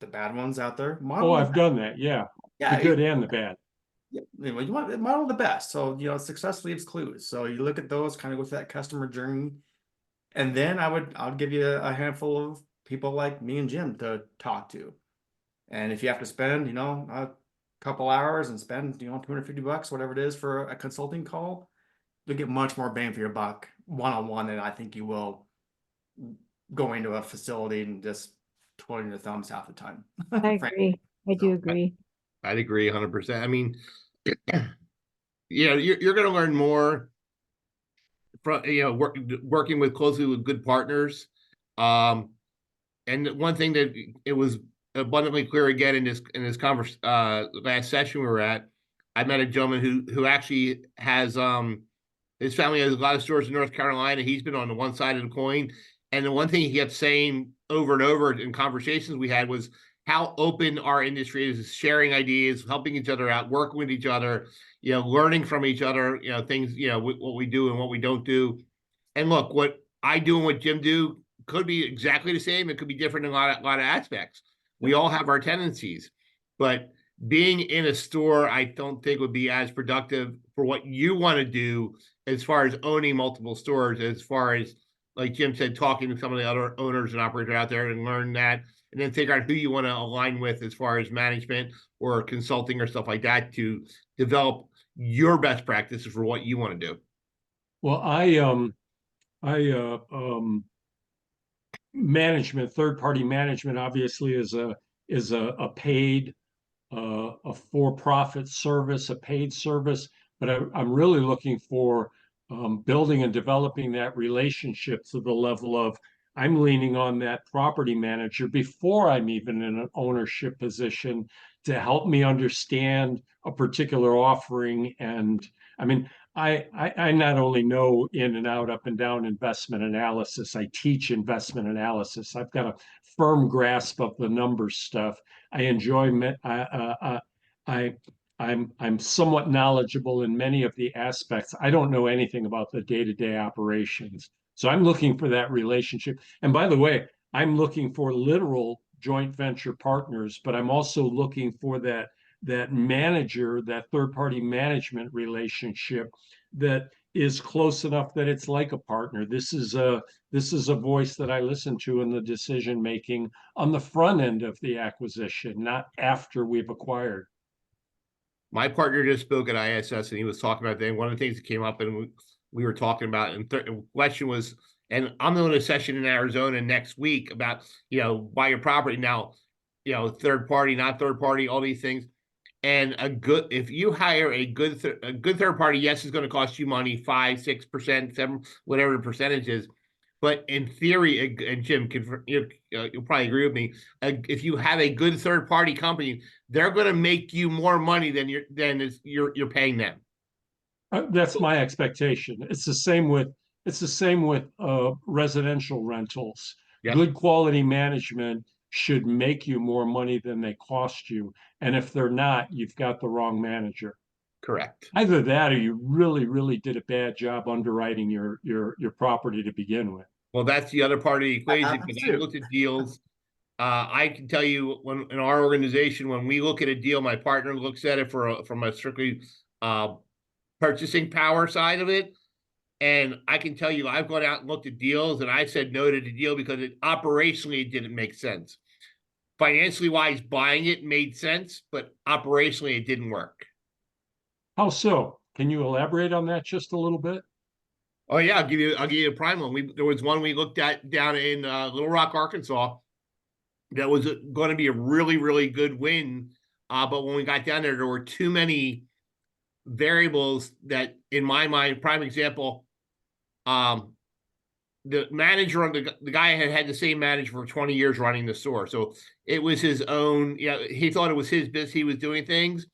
the bad ones out there. Oh, I've done that. Yeah. Yeah, The good and the bad. yeah, anyway, you want model the best. So, success leaves clues. So you look at those, kind of go through that customer journey. And then I'll give you a handful of people like me and Jim to talk to. And if you have to spend, a couple hours and spend, $250, whatever it is for a consulting call, you'll get much more bang for your buck one-on-one than I think you will going to a facility and just twiddling your thumbs half the time. I agree. I do agree. I'd agree 100%. I mean, you're going to learn more from, working with closely with good partners. And one thing that it was abundantly clear again in this last session we were at, I met a gentleman who actually has his family has a lot of stores in North Carolina. He's been on the one side of the coin, and the one thing he kept saying over and over in conversations we had was how open our industry is, sharing ideas, helping each other out, working with each other, learning from each other, things, what we do and what we don't do. And look, what I do and what Jim do could be exactly the same. It could be different in a lot of aspects. We all have our tendencies, but being in a store, I don't think would be as productive for what you want to do as far as owning multiple stores, as far as, like Jim said, talking to some of the other owners and operators out there and learn that, and then figure out who you want to align with as far as management or consulting or stuff like that to develop your best practices for what you want to do. Well, management, third-party management, obviously is a paid, a for-profit service, a paid service. But I'm really looking for building and developing that relationship to the level of I'm leaning on that property manager before I'm even in an ownership position to help me understand a particular offering. And I mean, I not only know in and out, up and down investment analysis, I teach investment analysis. I've got a firm grasp of the numbers stuff. I enjoy, I'm somewhat knowledgeable in many of the aspects. I don't know anything about the day-to-day operations. So I'm looking for that relationship. And by the way, I'm looking for literal joint venture partners, but I'm also looking for that manager, that third-party management relationship that is close enough that it's like a partner. This is a voice that I listen to in the decision making on the front end of the acquisition, not after we've acquired. My partner just spoke at ISS and he was talking about that. One of the things that came up and we were talking about, and the question was, and I'm doing a session in Arizona next week about, buy your property now, third party, not third party, all these things. And if you hire a good third party, yes, it's going to cost you money, 5%, 6%, 7%, whatever the percentage is. But in theory, and Jim, you'll probably agree with me. If you have a good third party company, they're going to make you more money than you're paying them. That's my expectation. It's the same with residential rentals. Yep. Good quality management should make you more money than they cost you. And if they're not, you've got the wrong manager. Correct. Either that or you really, really did a bad job underwriting your property to begin with. Well, that's the other part of the equation, because I looked at deals. I can tell you, when in our organization, when we look at a deal, my partner looks at it from a strictly purchasing power side of it. And I can tell you, I've gone out and looked at deals and I said no to the deal because operationally it didn't make sense. financially wise, buying it made sense, but operationally it didn't work. How so? Can you elaborate on that just a little bit? Oh yeah, I'll give you a prime one. There was one we looked at down in Little Rock, Arkansas, that was going to be a really, really good win. But when we got down there were too many variables that, in my mind, prime example, the manager on the guy had the same manager for 20 years running the store. So it was his own, he thought it was his business. He was doing things.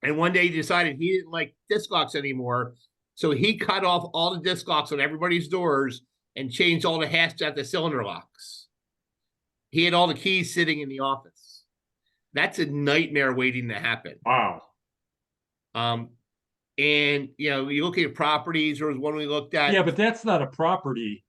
And one day he decided he didn't like disc locks anymore. So he cut off all the disc locks on everybody's doors and changed all the hasps at the cylinder locks. He had all the keys sitting in the office. That's a nightmare waiting to happen. Wow. And you look at properties, there was one we looked at. Yeah, but that's not a property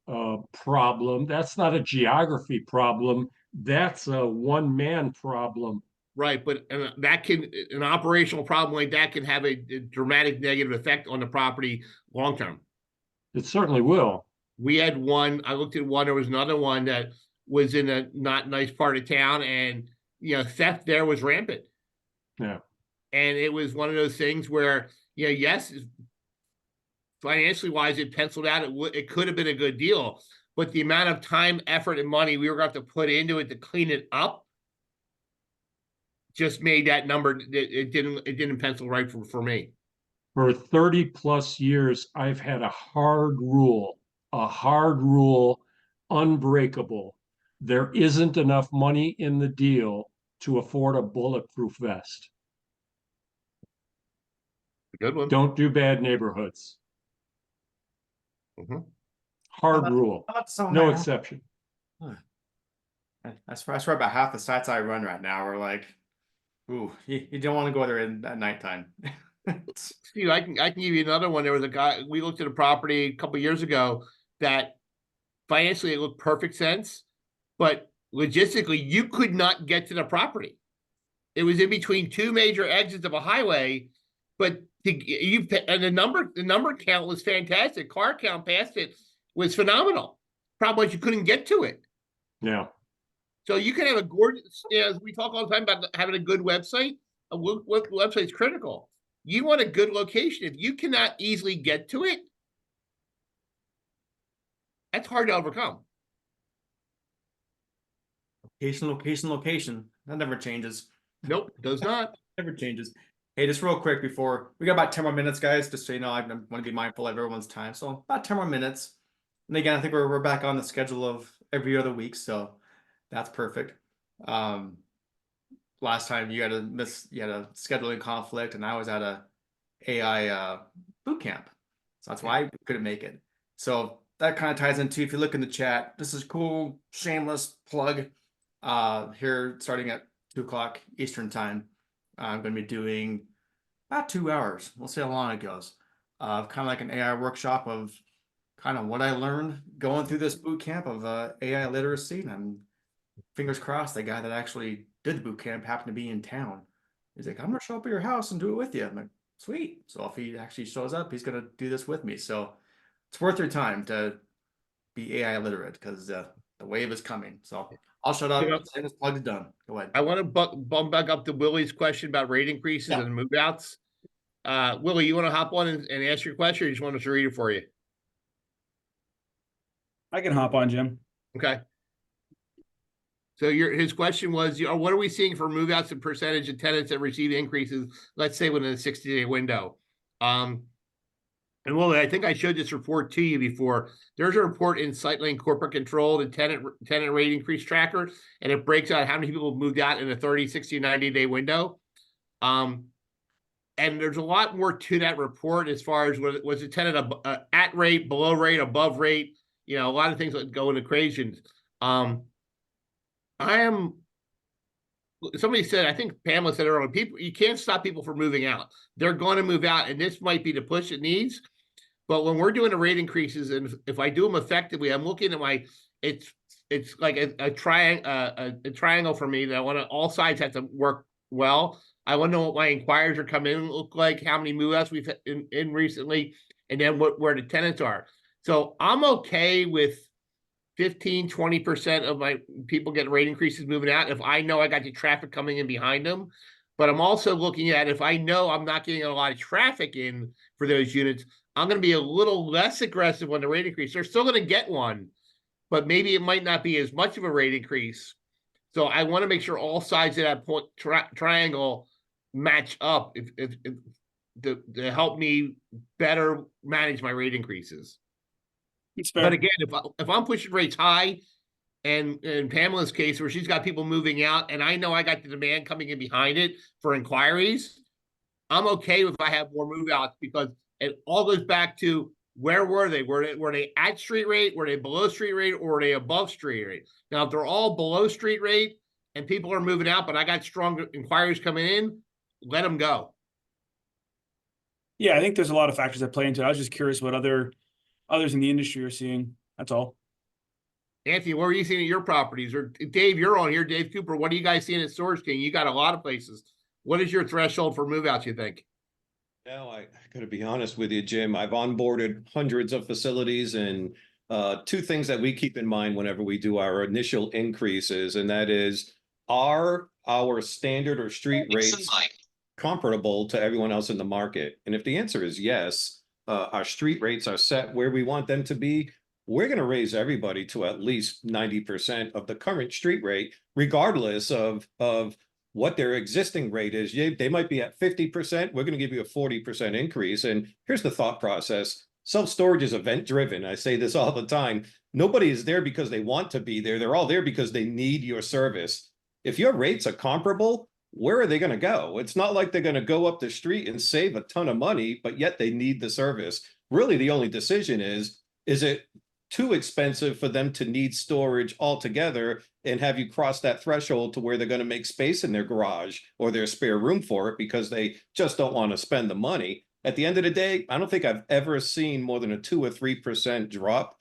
problem. That's not a geography problem. That's a one-man problem. Right, but that can, an operational problem like that can have a dramatic negative effect on the property long term. It certainly will. We had one, I looked at one, there was another one that was in a not nice part of town, and theft there was rampant. Yeah. And it was one of those things where, yes, financially wise, it penciled out, it could have been a good deal, but the amount of time, effort, and money we were going to have to put into it to clean it up just made that number, it didn't pencil right for me. For 30 plus years, I've had a hard rule, unbreakable. There isn't enough money in the deal to afford a bulletproof vest. Good one. Don't do bad neighborhoods. Hard rule. No exception. That's for about half the sites I run right now. We're like, ooh, you don't want to go there at nighttime. Steve, I can give you another one. There was a guy, we looked at a property a couple of years ago that financially it looked perfect sense, but logistically you could not get to the property. It was in between two major exits of a highway, but and the number count was fantastic. Car count past it was phenomenal. Problem was you couldn't get to it. Yeah. So you can have a gorgeous, as we talk all the time about having a good website. A website's critical. You want a good location. If you cannot easily get to it, that's hard to overcome. Location. That never changes. Nope, does not. Never changes. Hey, just real quick before we got about 10 more minutes, guys, just so you know, I want to be mindful of everyone's time. So about 10 more minutes. And again, I think we're back on the schedule of every other week. So that's perfect. Last time you had a scheduling conflict, and I was at a AI boot camp. So that's why I couldn't make it. So that kind of ties into, if you look in the chat, this is cool, shameless plug. Here starting at 2:00 Eastern time. I'm going to be doing about 2 hours. We'll see how long it goes. Kind of like an AI workshop of kind of what I learned going through this boot camp of AI literacy. And I'm, fingers crossed, the guy that actually did the boot camp happened to be in town. He's like, I'm going to show up at your house and do it with you. I'm like, sweet. So if he actually shows up, he's going to do this with me. So it's worth your time to be AI literate, because the wave is coming. So I'll shut up. And this plug is done. Go ahead. I want to bump back up to Willie's question about rate increases and move outs. Willie, you want to hop on and ask your question, or you just want us to read it for you? I can hop on, Jim. Okay. So his question was, what are we seeing for move outs and percentage of tenants that receive increases, let's say within a 60-day window? And Willie, I think I showed this report to you before. There's a report in SiteLink Corporate Control, the tenant rate increase tracker, and it breaks out how many people have moved out in a 30, 60, 90-day window. And there's a lot more to that report as far as was the tenant at rate, below rate, above rate, a lot of things that go into equations. Somebody said, I think Pamela said earlier, you can't stop people from moving out. They're going to move out, and this might be the push it needs. But when we're doing the rate increases, and if I do them effectively, I'm looking at it's like a triangle for me that I want to, all sides have to work well. I want to know what my inquiries are coming in look like, how many move-outs we've in recently, and then where the tenants are. So I'm okay with 15-20% of my people get rate increases moving out if I know I got the traffic coming in behind them. But I'm also looking at if I know I'm not getting a lot of traffic in for those units, I'm going to be a little less aggressive on the rate increase. They're still going to get one, but maybe it might not be as much of a rate increase. So I want to make sure all sides of that point triangle match up if to help me better manage my rate increases. But again, if I'm pushing rates high, and in Pamela's case, where she's got people moving out, and I know I got the demand coming in behind it for inquiries, I'm okay if I have more move outs because it all goes back to where were they? Were they at street rate? Were they below street rate? Or were they above street rate? Now, if they're all below street rate and people are moving out, but I got strong inquiries coming in, let them go. Yeah, I think there's a lot of factors that play into it. I was just curious what others in the industry are seeing. That's all. Anthony, what are you seeing at your properties? Or Dave, you're on here. Dave Cooper, what are you guys seeing at Storage King? You got a lot of places. What is your threshold for move outs, you think? Now, I got to be honest with you, Jim. I've onboarded hundreds of facilities, and two things that we keep in mind whenever we do our initial increases, and that is, are our standard or street rates comparable to everyone else in the market? And if the answer is yes, our street rates are set where we want them to be, we're going to raise everybody to at least 90% of the current street rate, regardless of what their existing rate is. They might be at 50%. We're going to give you a 40% increase. And here's the thought process. Self-storage is event driven. I say this all the time. Nobody is there because they want to be there. They're all there because they need your service. If your rates are comparable, where are they going to go? It's not like they're going to go up the street and save a ton of money, but yet they need the service. Really, the only decision is it too expensive for them to need storage altogether and have you cross that threshold to where they're going to make space in their garage or their spare room for it because they just don't want to spend the money. At the end of the day, I don't think I've ever seen more than a 2 or 3% drop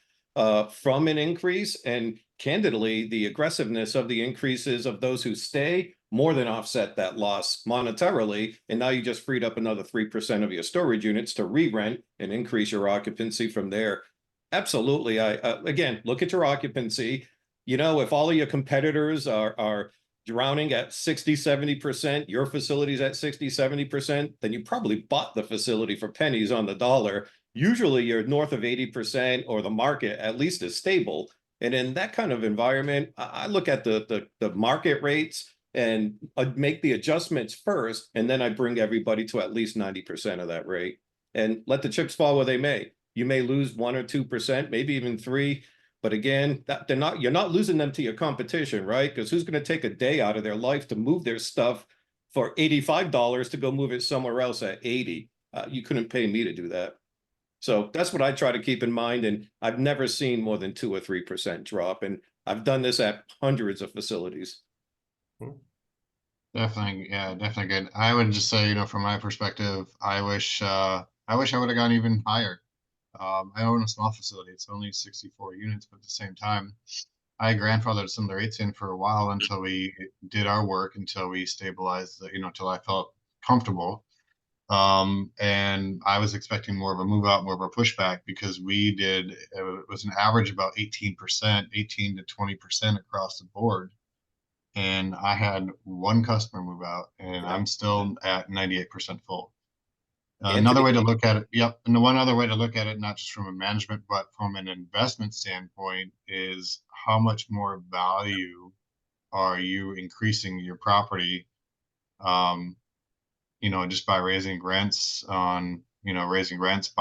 from an increase. And candidly, the aggressiveness of the increases of those who stay more than offset that loss monetarily. And now you just freed up another 3% of your storage units to re-rent and increase your occupancy from there. Absolutely. Again, look at your occupancy. You know, if all of your competitors are drowning at 60, 70%, your facility's at 60, 70%, then you probably bought the facility for pennies on the dollar. Usually you're north of 80% or the market at least is stable. And in that kind of environment, I look at the market rates and make the adjustments first, and then I bring everybody to at least 90% of that rate and let the chips fall where they may. You may lose 1 or 2%, maybe even 3%. But again, you're not losing them to your competition, right? Because who's going to take a day out of their life to move their stuff for $85 to go move it somewhere else at $80? You couldn't pay me to do that. So that's what I try to keep in mind. And I've never seen more than 2 or 3% drop. And I've done this at hundreds of facilities. Definitely, yeah, definitely good. I would just say, from my perspective, I wish I would have gone even higher. I own a small facility. It's only 64 units, but at the same time, I grandfathered some of the rates in for a while until we did our work, until we stabilized, until I felt comfortable. And I was expecting more of a move out, more of a pushback, because it was an average about 18%, 18 to 20% across the board. And I had one customer move out, and I'm still at 98% full. Another way to look at it, yep. And the one other way to look at it, not just from a management, but from an investment standpoint, is how much more value are you increasing your property, just by raising rents by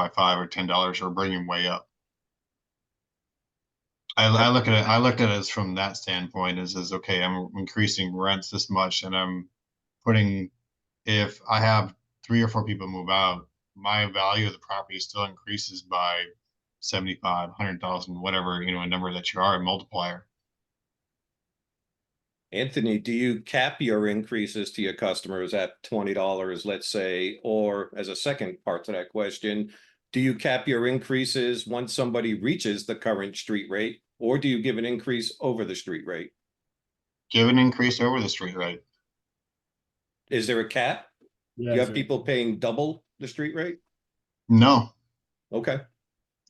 $5 or $10 or bringing way up. I look at it as from that standpoint is okay, I'm increasing rents this much, and I'm if I have 3 or 4 people move out, my value of the property still increases by 75, 100,000, whatever, a number that you are, a multiplier. Anthony, do you cap your increases to your customers at $20, let's say, or as a second part to that question, do you cap your increases once somebody reaches the current street rate, or do you give an increase over the street rate? Give an increase over the street rate. Is there a cap? Yeah, you have people paying double the street rate? No. Okay.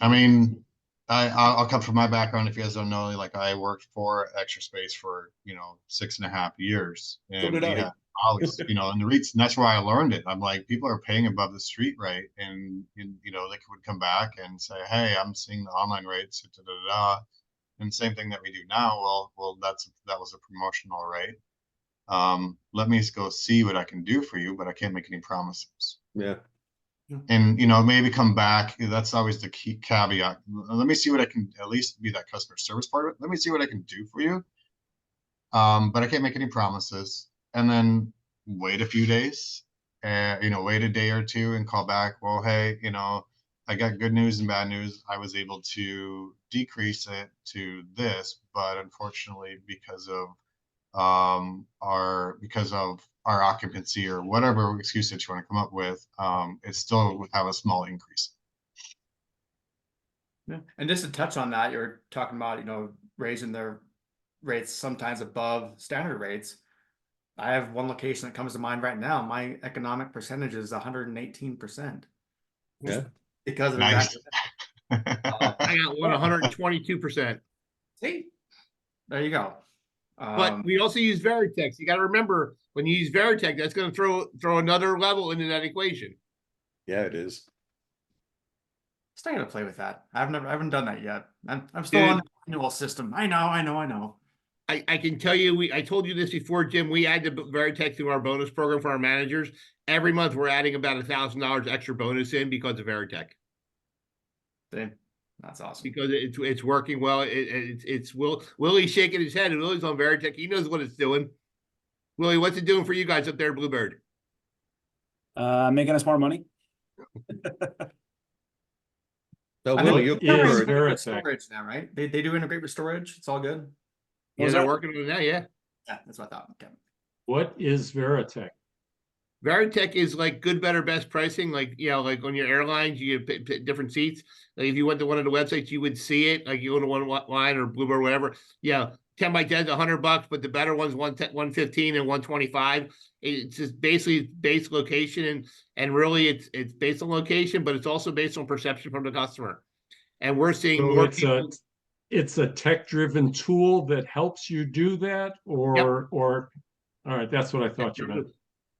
I mean, I'll come from my background. If you guys don't know, like I worked for Extra Space for 6.5 years, and did we I. had always in the REITs, and that's where I learned it. I'm like, people are paying above the street rate, and they would come back and say, hey, I'm seeing the online rates, da, da, da, da. And same thing that we do now. Well, that was a promotional rate. Let me go see what I can do for you, but I can't make any promises. Yeah. And maybe come back. That's always the key caveat. Let me see what I can, at least be that customer service part of it. Let me see what I can do for you. But I can't make any promises. And then wait a few days, wait a day or two and call back. Well, hey, I got good news and bad news. I was able to decrease it to this, but unfortunately, because of our occupancy or whatever excuse that you want to come up with, it still would have a small increase. Yeah. And just to touch on that, you're talking about, raising their rates sometimes above standard rates. I have one location that comes to mind right now. My economic percentage is 118%. Yeah. Because of Nice. I got 122%. See, there you go. But we also use Veritex. You got to remember, when you use Veritex, that's going to throw another level into that equation. Yeah, it is. Still gotta play with that. I haven't done that yet. I'm still on the annual system. I know. I can tell you, I told you this before, Jim. We add the Veritex to our bonus program for our managers. Every month, we're adding about $1,000 extra bonus in because of Veritex. That's awesome. Because it's working well. It's Willie's shaking his head, and Willie's on Veritex. He knows what it's doing. Willie, what's it doing for you guys up there, Bluebird? Making us more money. So I know Willie, you're they integrate covered. with storage now, right? They do integrate with storage. It's all good. Yeah, they're working on it now. Yeah. Yeah, that's what I thought. Okay. What is Veritech? Veritech is like good, better, best pricing. Like, like on your airlines, you get different seats. Like if you went to one of the websites, you would see it. Like you go to one line or Bluebird, or whatever. Yeah, 10 by 10 is $100, but the better one's 115 and 125. It's just basically base location, and really it's based on location, but it's also based on perception from the customer. And we're seeing So more people. it's a tech-driven tool that helps you do that, or all right, that's what I thought you meant.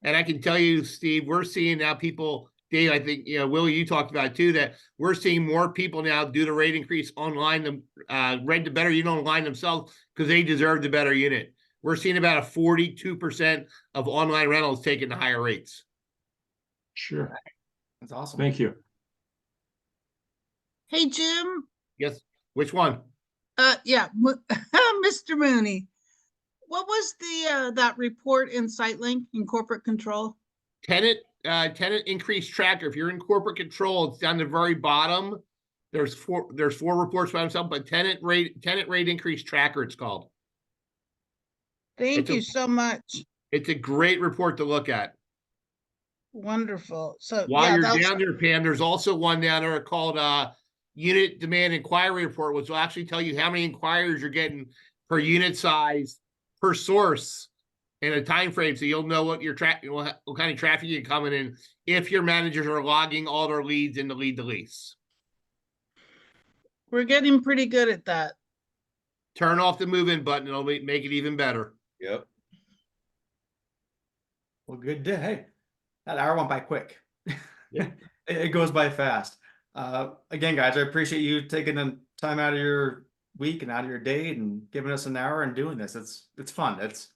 And I can tell you, Steve, we're seeing now people, Dave, I think, Willie, you talked about it too, that we're seeing more people now do the rate increase online, rent the better unit online themselves because they deserve the better unit. We're seeing about a 42% of online rentals taking the higher rates. Sure. That's awesome. Thank you. Hey, Jim. Yes. Which one? Yeah, Mr. Mooney. What was that report in SiteLink in corporate control? Tenant increase tracker. If you're in corporate control, it's down the very bottom. There's four reports by themselves, but tenant rate increase tracker, it's called. Thank you so much. It's a great report to look at. Wonderful. So while you're down there, Pam, there's also one down there called unit demand inquiry report, which will actually tell you how many inquiries you're getting per unit size per source in a time frame, so you'll know what your what kind of traffic you're coming in if your managers are logging all their leads into lead to lease. We're getting pretty good at that. Turn off the move-in button; it'll make it even better. Yep. Well, good day. Hey, that hour went by quick. Yeah. It goes by fast. Again, guys, I appreciate you taking the time out of your week and out of your day and giving us an hour and doing this. It's fun. It's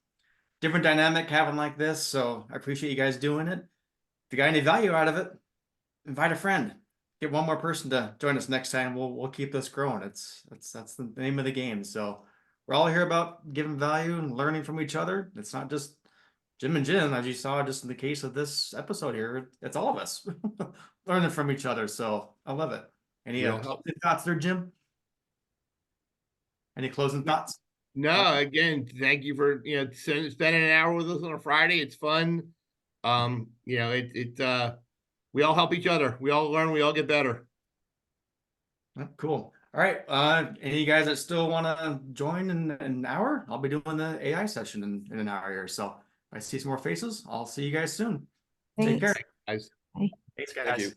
different dynamic having like this. So I appreciate you guys doing it. If you got any value out of it, invite a friend. Get one more person to join us next time. We'll keep this growing. That's the name of the game. So we're all here about giving value and learning from each other. It's not just Jim and Jim, as you saw just in the case of this episode here. It's all of us learning from each other. So I love it. Any closing thoughts there, Jim? Any closing thoughts? No, again, thank you for spending an hour with us on a Friday. It's fun. We all help each other. We all learn. We all get better. Cool. All right. Any of you guys that still want to join in an hour? I'll be doing the AI session in an hour here. So if I see some more faces, I'll see you guys soon. Thanks. Take care. Guys. Bye. Thanks, guys. Thank you.